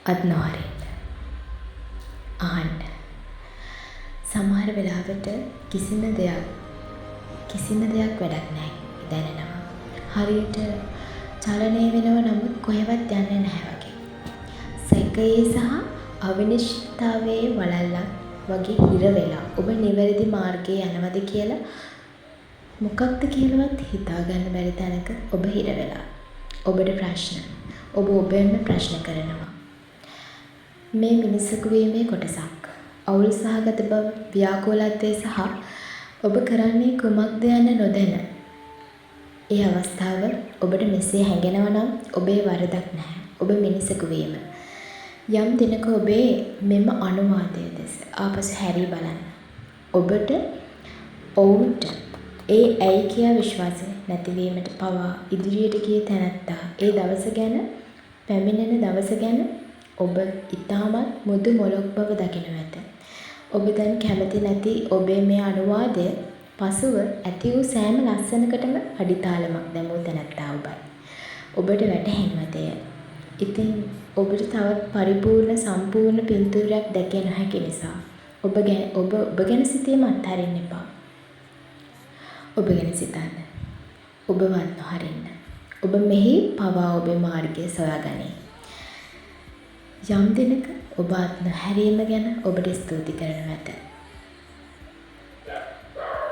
අත් නොහරින්න. අහන්න. සමහර වෙලාවට කිසිම දෙයක් වැඩක් නැහැ දැනෙනවා. හරියට චලනය වෙනව නමුත් කොහෙවත් යන්නේ නැහැ වගේ. සැකයේ සහ අවිනිශ්චිතතාවයේ වලල්ලක් වගේ හිර වෙලා ඔබ නිවැරදි මාර්ගයේ යනවද කියලා මොකක්ද කියලාවත් හිතාගන්න බැරි තැනක ඔබ හිර වෙලා. ඔබට ප්‍රශ්න. ඔබ ඔබෙන්ම ප්‍රශ්න කරනවා. මේ මිනිසෙකු වීමේ කොටසක්. අවුල් සහගත බව, ව්‍යාකූලත්වය සහ ඔබ කරන්නේ කුමක්ද යන්න නොදැන. ඒ අවස්ථාව ඔබට මෙසේ හැඟෙනවා නම් ඔබේ වරදක් නැහැ. ඔබ මිනිසෙකු වීම. යම් දිනක ඔබේ මෙම අනුවාදය දෙස ආපසු හැරී බලන්න. ඔබට ඔවුන්ට ඒ ඇයි කියා විශ්වාසය නැතිවීමට පවා ඉදිරියට ගිය තැනැත්තා ඒ දවස ගැන පැමිණෙන දවස ගැන ඔබ ඉතාමත් මුදු මොලොක් බව දකිනු ඇත. ඔබ දැන් කැමති නැති ඔබේ මේ අනුවාදය පසුව ඇති වූ සෑම ලස්සනකටම අඩිතාලමක් දැමූ තැනැත්තා ඔබයි. ඔබට වැටහෙනවද එය? ඉතින් ඔබට තවත් පරිපූර්ණ සම්පූර්ණ පින්තූරයක් දැකිය නොහැකි නිසා ඔබ ගැන සිතීම අත්හරින්න එපා. ඔබ ගැන සිතන්න. ඔබවත් නොහරින්න. ඔබ මෙහි පවා ඔබේ මාර්ගය සොයාගනී. යම් දිනක ඔබ අත් නොහැරීම ගැන ඔබට ස්තුති කරනු ඇත.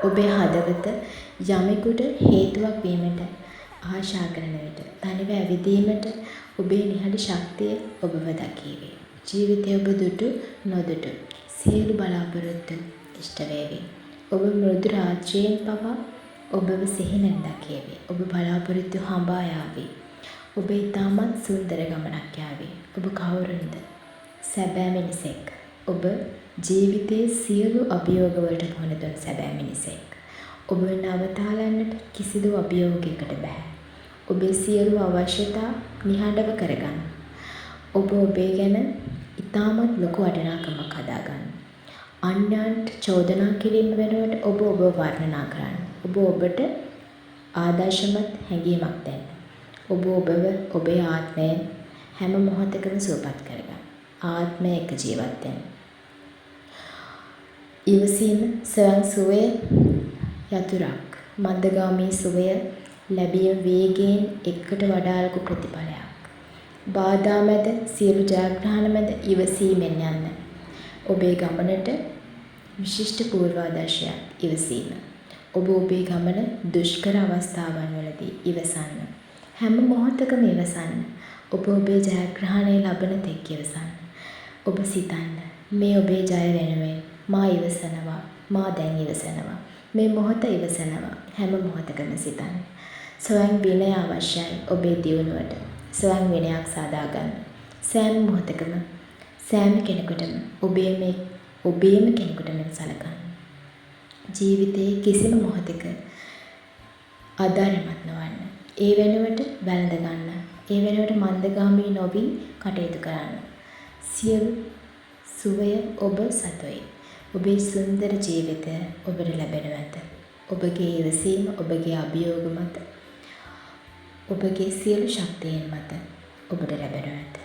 ඔබේ හදවත යමෙකුට හේතුවක් වීමට ආශා කරන විට තනිව ඇවිදීමට ඔබේ නිහඬ ශක්තිය ඔබව දකීවි. ජීවිතය ඔබ දුටු නොදුටු සියලු බලාපොරොත්තු ඉෂ්ට වේවි. ඔබ මෘදු රාත්‍රියෙන් පවා ඔබව සිහිනෙන් දකීවි. ඔබ බලාපොරොත්තු හඹා යාවි. ඔබ ඉතාමත් සුන්දර ගමනක් යාවි. ඔබ කවුරුන්ද? සැබෑ මිනිසෙක්. ඔබ ජීවිතයේ සියලු අභියෝගවලට මුහුණ දුන් සැබෑ මිනිසෙක්. ඔබ නවතාලන්නට කිසිදු අභියෝගයකට බෑ. ඔබේ සියලු අවශ්‍යතා නිහඬව කරගන්න. ඔබ ඔබේ ගැන ඉතාමත් ලොකු වටිනාකමක් හදාගන්න. අන්‍යයන්ට චෝදනා කිරීම වෙනුවට ඔබ වර්ණනා කරන්න. ඔබ ඔබට ආදර්ශමත් හැඟීමක් දෙන්න. ඔබ ඔබේ ආත්මය හැම මොහොතකම සුවපත් කරගන්න. ආත්මය එක ජීවත් වෙන්න. ඉවසීම ස්වයං සුවය යතුරක්. මන්දගාමී සුවය ලැබීම වේගයෙන් එකට වඩා ලොකු ප්‍රතිඵලයක්. බාධා මැද සියලු ජයග්‍රහණ මැද ඉවසීමෙන් යන්න. ඔබේ ගමනට විශිෂ්ට පූර්වාදර්ශයක් ඉවසීම. ඔබ ඔබේ ගමන දුෂ්කර අවස්ථාවන් වලදී ඉවසන්න. හැම මොහොතකම ඉවසන්න. ඔබ ඔබේ ජයග්‍රහණය ලබන තෙක් ඉවසන්න. ඔබ සිතන්න මේ ඔබේ ජය වෙනුවෙන් මා ඉවසනවා. මා දැන් ඉවසනවා. මේ මොහොත ඉවසනවා. හැම මොහොතකම සිතන්න. ස්වයං විනය අවශ්‍යයි ඔබේ දියුණුවට. ස්වයං විනයක් සාදාගන්න. සෑම මොහොතකම සෑම කෙනෙකුටම ඔබේම කෙනෙකුට මෙන් සලකන්න. ජීවිතයේ කිසිම මොහොතක අදාළමත් නොවන්න. ඒ වෙනුවට වැළඳ ගන්න. ඒ වෙනුවට මන්දගාමී නොවි කටයුතු කරන්න. සියලු සුවය ඔබ සතුයි. ඔබේ සුන්දර ජීවිතය ඔබට ලැබෙනු ඇත. ඔබගේ ඉවසීම, ඔබගේ අභියෝග මත, ඔබගේ සියලු ශක්තියන් මත ඔබට ලැබෙනු ඇත.